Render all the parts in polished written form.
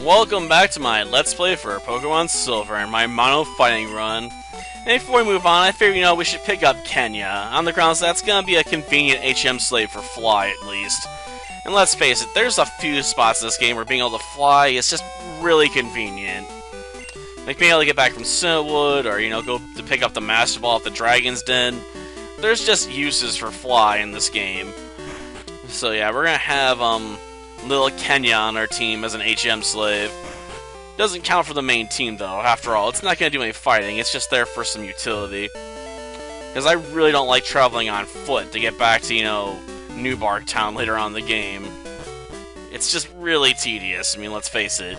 Welcome back to my Let's Play for Pokemon Silver and my Mono Fighting Run. And before we move on, I figured, we should pick up Kenya, on the grounds that's gonna be a convenient HM slave for Fly, at least. And let's face it, there's a few spots in this game where being able to fly is just really convenient. Like being able to get back from Cinnamwood, or, go to pick up the Master Ball at the Dragon's Den. There's just uses for Fly in this game. So yeah, we're gonna have, little Kenya on our team as an HM slave. Doesn't count for the main team, though. After all, it's not going to do any fighting. It's just there for some utility. Because I really don't like traveling on foot to get back to, New Bark Town later on in the game. It's just really tedious. I mean, let's face it.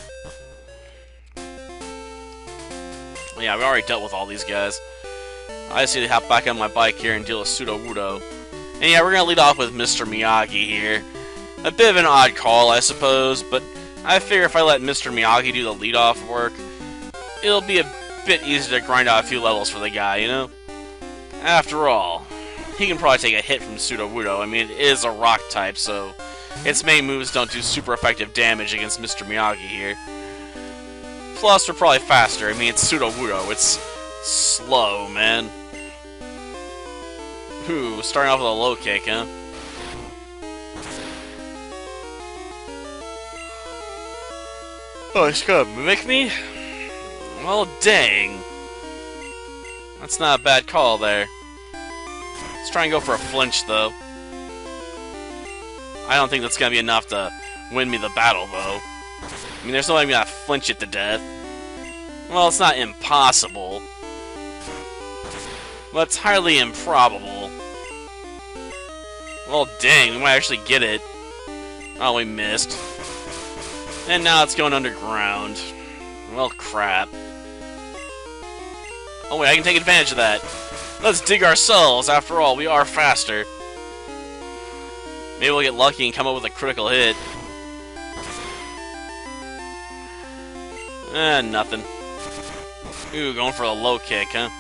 Yeah, we already dealt with all these guys. I just need to hop back on my bike here and deal with Sudowoodo. And yeah, we're going to lead off with Mr. Miyagi here. A bit of an odd call, I suppose, but I figure if I let Mr. Miyagi do the lead-off work, it'll be a bit easier to grind out a few levels for the guy, After all, he can probably take a hit from Sudowoodo. I mean, it is a rock type, so its main moves don't do super effective damage against Mr. Miyagi here. Plus, we're probably faster. I mean, it's Sudowoodo. It's slow, man. Ooh, starting off with a low kick, huh? Oh, he's gonna mimic me? Well, dang. That's not a bad call there. Let's try and go for a flinch, though. I don't think that's gonna be enough to win me the battle, though. I mean, there's no way I'm gonna flinch it to death. Well, it's not impossible. But it's highly improbable. Well, dang, we might actually get it. Oh, we missed. And now it's going underground. Well, crap. Oh wait, I can take advantage of that. Let's dig ourselves. After all, we are faster. Maybe we'll get lucky and come up with a critical hit. Nothing. Ooh, going for a low kick, huh?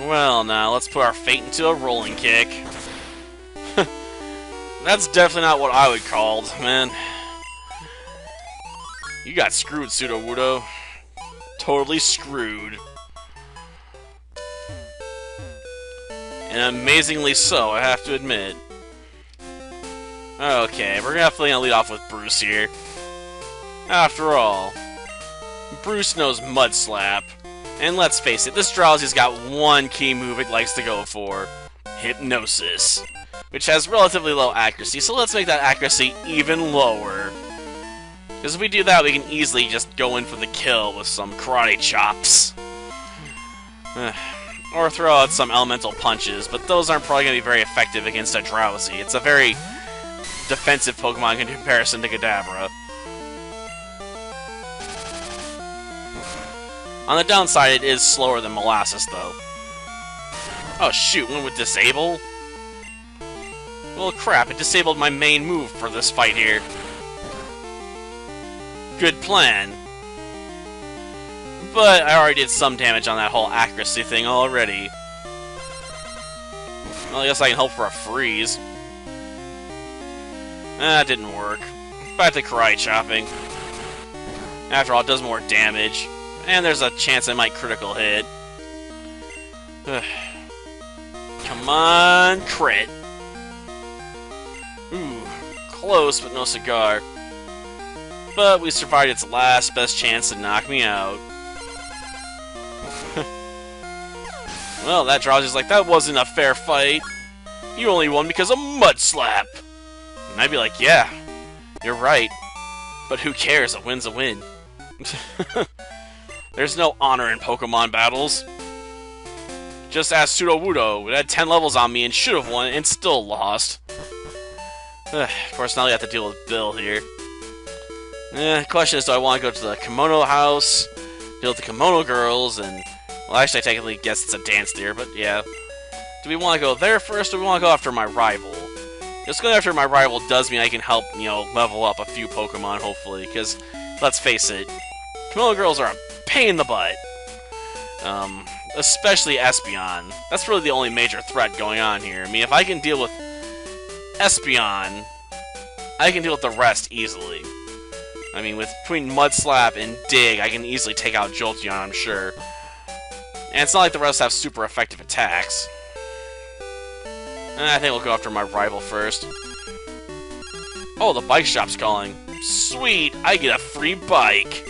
Well, now, let's put our fate into a rolling kick. That's definitely not what I would call it, man. You got screwed, Sudowoodo. Totally screwed. And amazingly so, I have to admit. Okay, we're definitely gonna lead off with Bruce here. After all, Bruce knows Mud Slap. And let's face it, this Drowsy's got one key move it likes to go for. Hypnosis. Which has relatively low accuracy, so let's make that accuracy even lower. Because if we do that, we can easily just go in for the kill with some karate chops. Or throw out some elemental punches, but those aren't probably going to be very effective against a Drowsy. It's a very defensive Pokemon in comparison to Kadabra. On the downside, it is slower than Molasses, though. Oh shoot, one with Disable? Well crap, it disabled my main move for this fight here. Good plan. But I already did some damage on that whole accuracy thing already. Well, I guess I can hope for a freeze. That didn't work. Back to karate chopping. After all, it does more damage. And there's a chance I might critical hit. Come on, crit. Ooh, close, but no cigar. But we survived its last best chance to knock me out. Well, that Drowsy's like, that wasn't a fair fight. You only won because of Mud Slap. And I'd be like, yeah, you're right. But who cares? A win's a win. There's no honor in Pokemon battles. Just ask Sudowoodo. It had 10 levels on me and should have won and still lost. Of course, now we have to deal with Bill here. The question is, do I want to go to the Kimono house, deal with the Kimono girls, and... Well, actually, I technically guess it's a dance there, but yeah. Do we want to go there first, or do we want to go after my rival? Just going after my rival does mean I can help, level up a few Pokemon, hopefully, because, let's face it, Kimono girls are a pain in the butt. Especially Espeon. That's really the only major threat going on here. I mean, if I can deal with Espeon, I can deal with the rest easily. I mean, between Mud Slap and Dig, I can easily take out Jolteon, I'm sure. And it's not like the rest have super effective attacks. I think we'll go after my rival first. Oh, the bike shop's calling. Sweet, I get a free bike.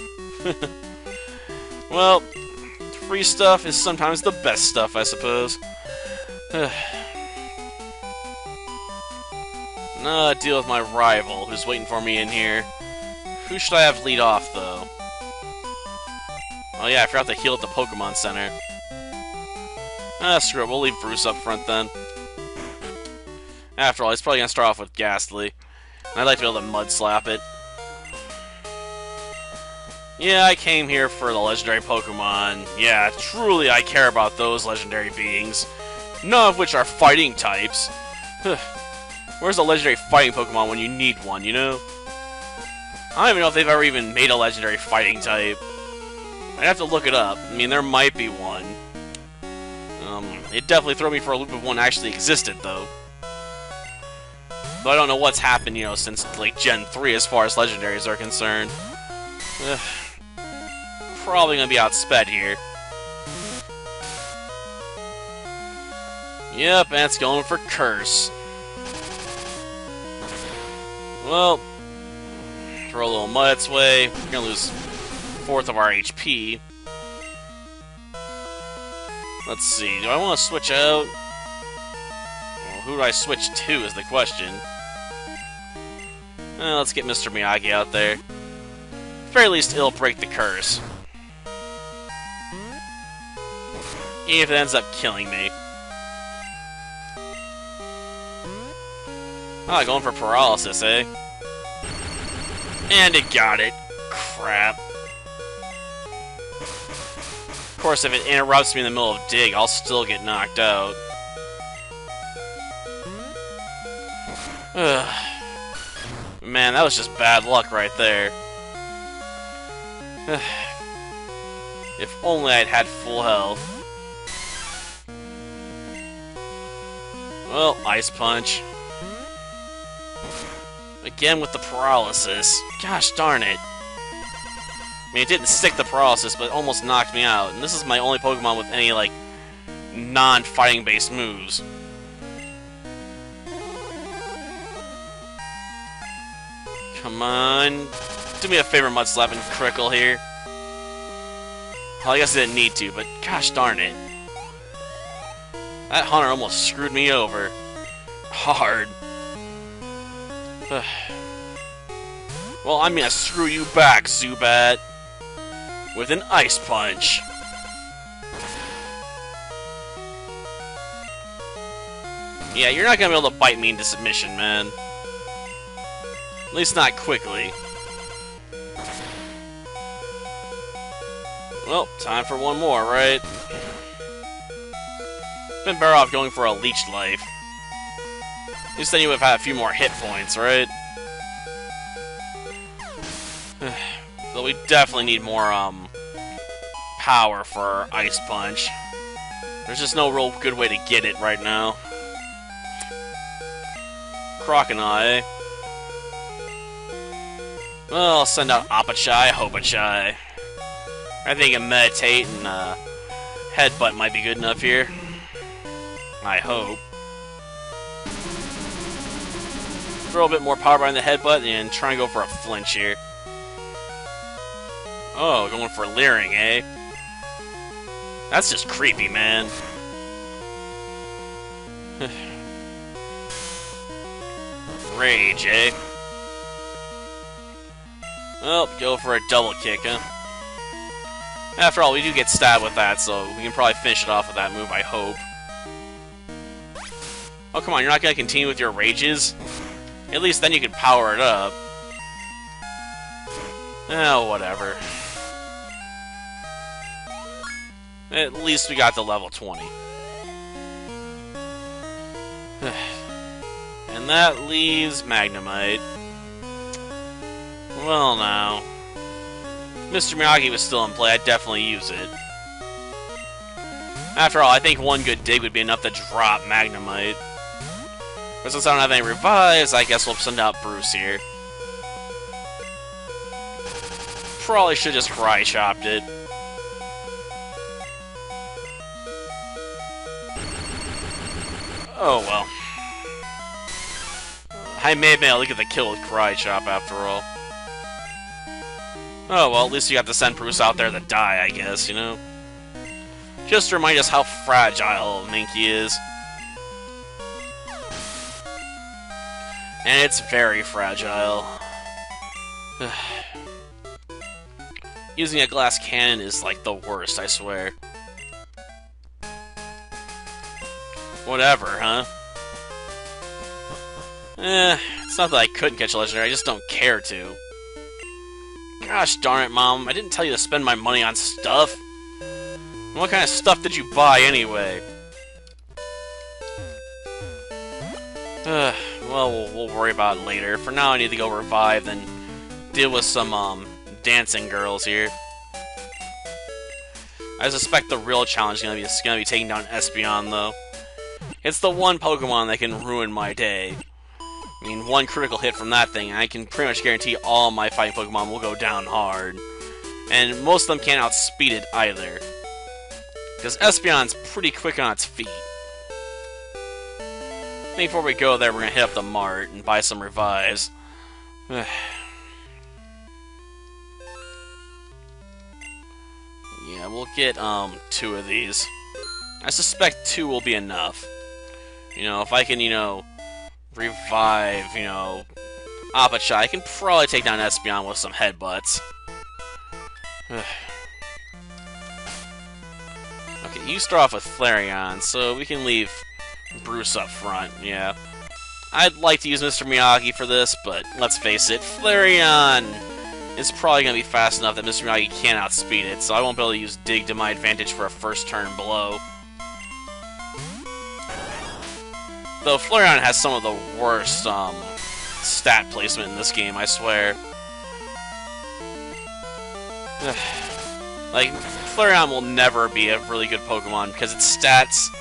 Well, free stuff is sometimes the best stuff, I suppose. Now deal with my rival, who's waiting for me in here. Who should I have lead off, though? Oh yeah, I forgot to heal at the Pokémon Center. Screw it, we'll leave Bruce up front then. After all, he's probably gonna start off with Ghastly. And I'd like to be able to Mud Slap it. Yeah, I came here for the legendary Pokémon. Yeah, truly I care about those legendary beings. None of which are fighting types. Where's a legendary fighting Pokemon when you need one, you know? I don't even know if they've ever even made a legendary fighting type. I'd have to look it up. I mean, there might be one. It definitely threw me for a loop of one actually existed, though. But I don't know what's happened, you know, since, like, Gen 3 as far as legendaries are concerned. Probably gonna be outsped here. Yep, and it's going for Curse. Well, throw a little mud its way. We're gonna lose 1/4 of our HP. Let's see, do I want to switch out? Well, who do I switch to is the question. Let's get Mr. Miyagi out there. At the very least, it'll break the curse. Even if it ends up killing me. Ah, going for paralysis, eh? And it got it. Crap. Of course, if it interrupts me in the middle of Dig, I'll still get knocked out. Ugh. Man, that was just bad luck right there. If only I'd had full health. Well, Ice Punch. Again with the paralysis. Gosh darn it. I mean, it didn't stick the paralysis, but it almost knocked me out. And this is my only Pokemon with any, like, non-fighting based moves. Come on. Do me a favor, Mud Slap, and Crickle here. Well, I guess I didn't need to, but gosh darn it. That Hunter almost screwed me over. Hard. Well, I'm gonna screw you back, Zubat. With an Ice Punch. Yeah, you're not gonna be able to bite me into submission, man. At least not quickly. Well, time for one more, right? Been better off going for a Leech Life. At least then you would have had a few more hit points, right? So we definitely need more, power for Ice Punch. There's just no real good way to get it right now. Croconaw, eh? Well, I'll send out Apachai, Hopachai. I think a Meditate and Headbutt might be good enough here. I hope. Throw a bit more power behind the Headbutt and try and go for a flinch here. Oh, going for Leering, eh? That's just creepy, man. Rage, eh? Well, go for a double kick, huh? After all, we do get stabbed with that, so we can probably finish it off with that move, I hope. Oh, come on, you're not going to continue with your rages? At least then you can power it up. Oh, whatever. At least we got to level 20. And that leaves Magnemite. Well, now. If Mr. Miyagi was still in play, I'd definitely use it. After all, I think one good dig would be enough to drop Magnemite. But since I don't have any revives, I guess we'll send out Bruce here. probably should just Cry Chopped it. Oh well. I may have been able to get the kill with Cry Chop after all. Oh well, at least you have to send Bruce out there to die, I guess, you know? Just to remind us how fragile Minky is. And it's very fragile. Using a glass cannon is like the worst, I swear. Whatever, huh? It's not that I couldn't catch a legendary, I just don't care to. Gosh darn it, Mom, I didn't tell you to spend my money on stuff. What kind of stuff did you buy, anyway? Well, we'll worry about it later. For now, I need to go revive and deal with some, dancing girls here. I suspect the real challenge is gonna be taking down Espeon, though. It's the one Pokemon that can ruin my day. I mean, one critical hit from that thing, and I can pretty much guarantee all my fighting Pokemon will go down hard. And most of them can't outspeed it either. Because Espeon's pretty quick on its feet. I think before we go there, we're gonna hit up the mart and buy some revives. Yeah, we'll get, 2 of these. I suspect 2 will be enough. You know, if I can, revive, Apachai, I can probably take down Espeon with some headbutts. Okay, you start off with Flareon, so we can leave Bruce up front, yeah. I'd like to use Mr. Miyagi for this, but let's face it, Flareon is probably going to be fast enough that Mr. Miyagi can't outspeed it, so I won't be able to use Dig to my advantage for a first turn blow. Though Flareon has some of the worst, stat placement in this game, I swear. Like, Flareon will never be a really good Pokemon because its stats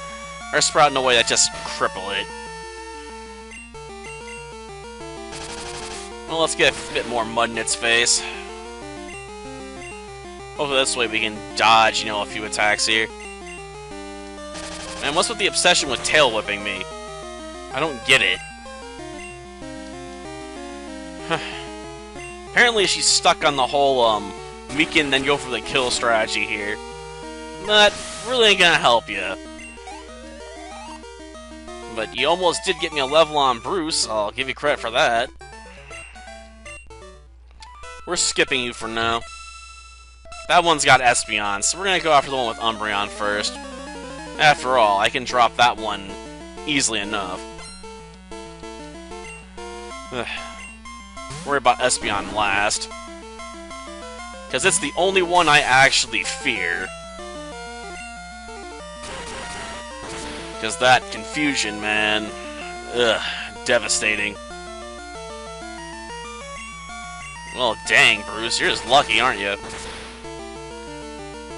are spread out in a way that just cripple it. Well, let's get a bit more mud in its face. Hopefully this way we can dodge, a few attacks here. Man, what's with the obsession with tail whipping me? I don't get it. Apparently she's stuck on the whole, weaken then go for the kill strategy here. That really ain't gonna help you. But you almost did get me a level on Bruce, I'll give you credit for that. We're skipping you for now. That one's got Espeon, so we're gonna go after the one with Umbreon first. After all, I can drop that one easily enough. Worry about Espeon last. Because it's the only one I actually fear. Because that confusion, man. Ugh, devastating. Well, dang, Bruce, you're just lucky, aren't you?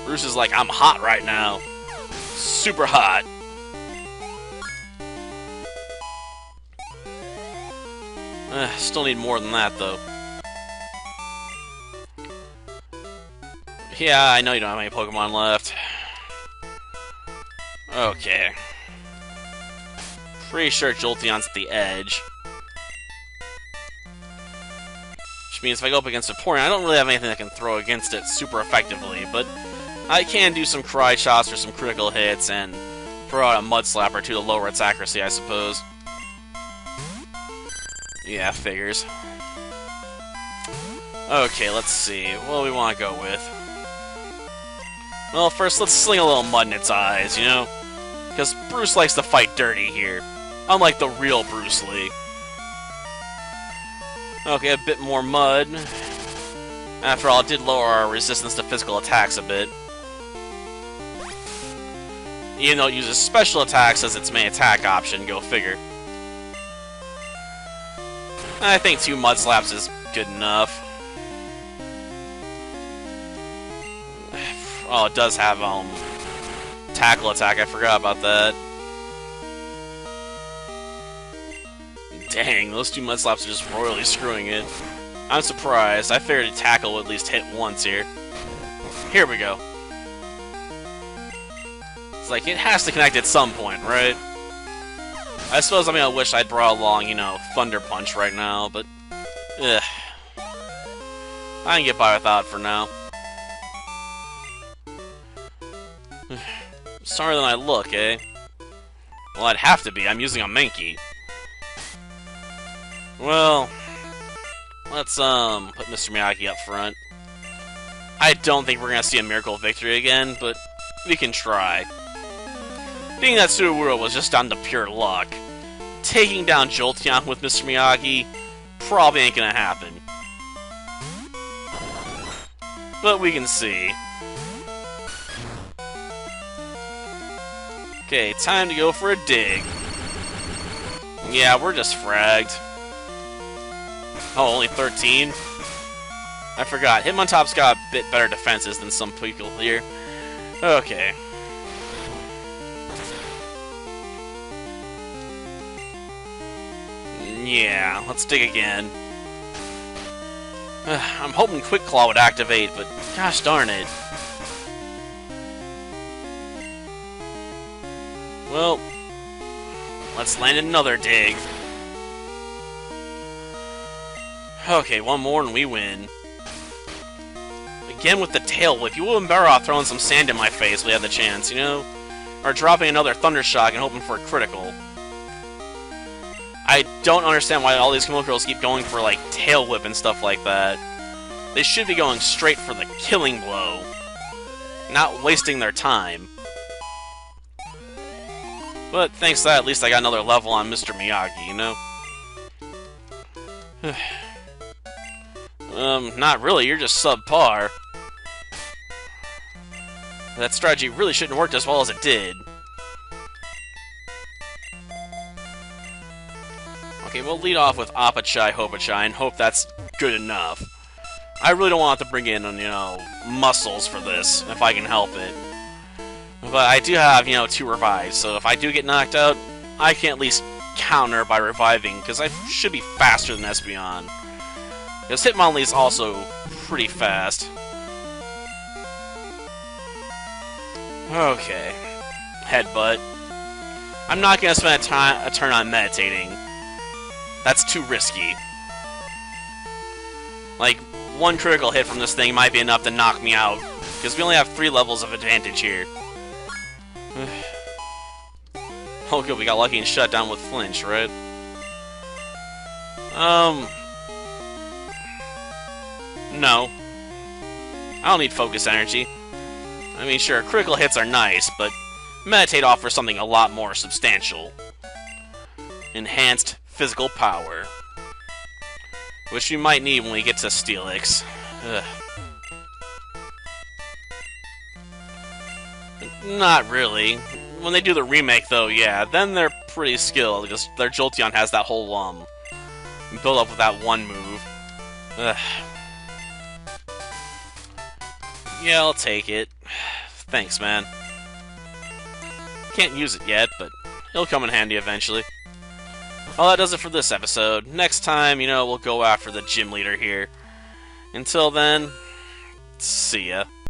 Bruce is like, I'm hot right now. Super hot. Still need more than that, though. Yeah, I know you don't have any Pokemon left. Okay. Pretty sure Jolteon's at the edge. Which means if I go up against a Vaporeon, I don't really have anything that can throw against it super effectively, but I can do some Cry Shots for some critical hits and throw out a Mud Slap or two to lower its accuracy, I suppose. Yeah, figures. Okay, let's see. What do we want to go with? Well, first, let's sling a little mud in its eyes, Because Bruce likes to fight dirty here. Unlike the real Bruce Lee. Okay, a bit more mud. After all, it did lower our resistance to physical attacks a bit. Even though it uses special attacks as its main attack option, go figure. I think 2 Mud Slaps is good enough. Oh, it does have, Tackle Attack, I forgot about that. Dang, those 2 Mud Slaps are just royally screwing it. I'm surprised. I figured a tackle would at least hit once here. Here we go. It's like, it has to connect at some point, right? I suppose I wish I'd brought along, Thunder Punch right now, but... ugh. I can get by without it for now. Sorrier than I look, eh? Well, I'd have to be. I'm using a Mankey. Well... let's, put Mr. Miyagi up front. I don't think we're gonna see a miracle victory again, but we can try. Being that Sudowoodo was just down to pure luck, taking down Jolteon with Mr. Miyagi probably ain't gonna happen. But we can see. Okay, time to go for a dig. Yeah, we're just fragged. Oh, only 13? I forgot. Hitmontop's got a bit better defenses than some people here. Okay. Yeah, let's dig again. I'm hoping Quick Claw would activate, but gosh darn it. Well, let's land another dig. Okay, one more and we win. Again with the Tail Whip. You wouldn't better off throwing some sand in my face when you had the chance, Or dropping another Thunder Shock and hoping for a critical. I don't understand why all these Kimono girls keep going for, like, Tail Whip and stuff like that. They should be going straight for the Killing Blow. Not wasting their time. But thanks to that, at least I got another level on Mr. Miyagi, Not really, you're just subpar. That strategy really shouldn't have worked as well as it did. Okay, we'll lead off with Apachai, Hopachai, and hope that's good enough. I really don't want to bring in, muscles for this, if I can help it. But I do have, 2 revives, so if I do get knocked out, I can at least counter by reviving, because I should be faster than Espeon. Because Hitmonlee's also pretty fast. Okay. Headbutt. I'm not going to spend a turn on meditating. That's too risky. Like, one critical hit from this thing might be enough to knock me out, because we only have 3 levels of advantage here. Oh good, we got lucky and shut down with Flinch, right? No. I don't need focus energy. Sure, critical hits are nice, but Meditate offers something a lot more substantial. Enhanced physical power. Which we might need when we get to Steelix. Ugh. Not really. When they do the remake, though, yeah, then they're pretty skilled, because their Jolteon has that whole, build up with that one move. Ugh. Yeah, I'll take it. Thanks, man. Can't use it yet, but it'll come in handy eventually. Well, that does it for this episode. Next time, we'll go after the gym leader here. Until then, see ya.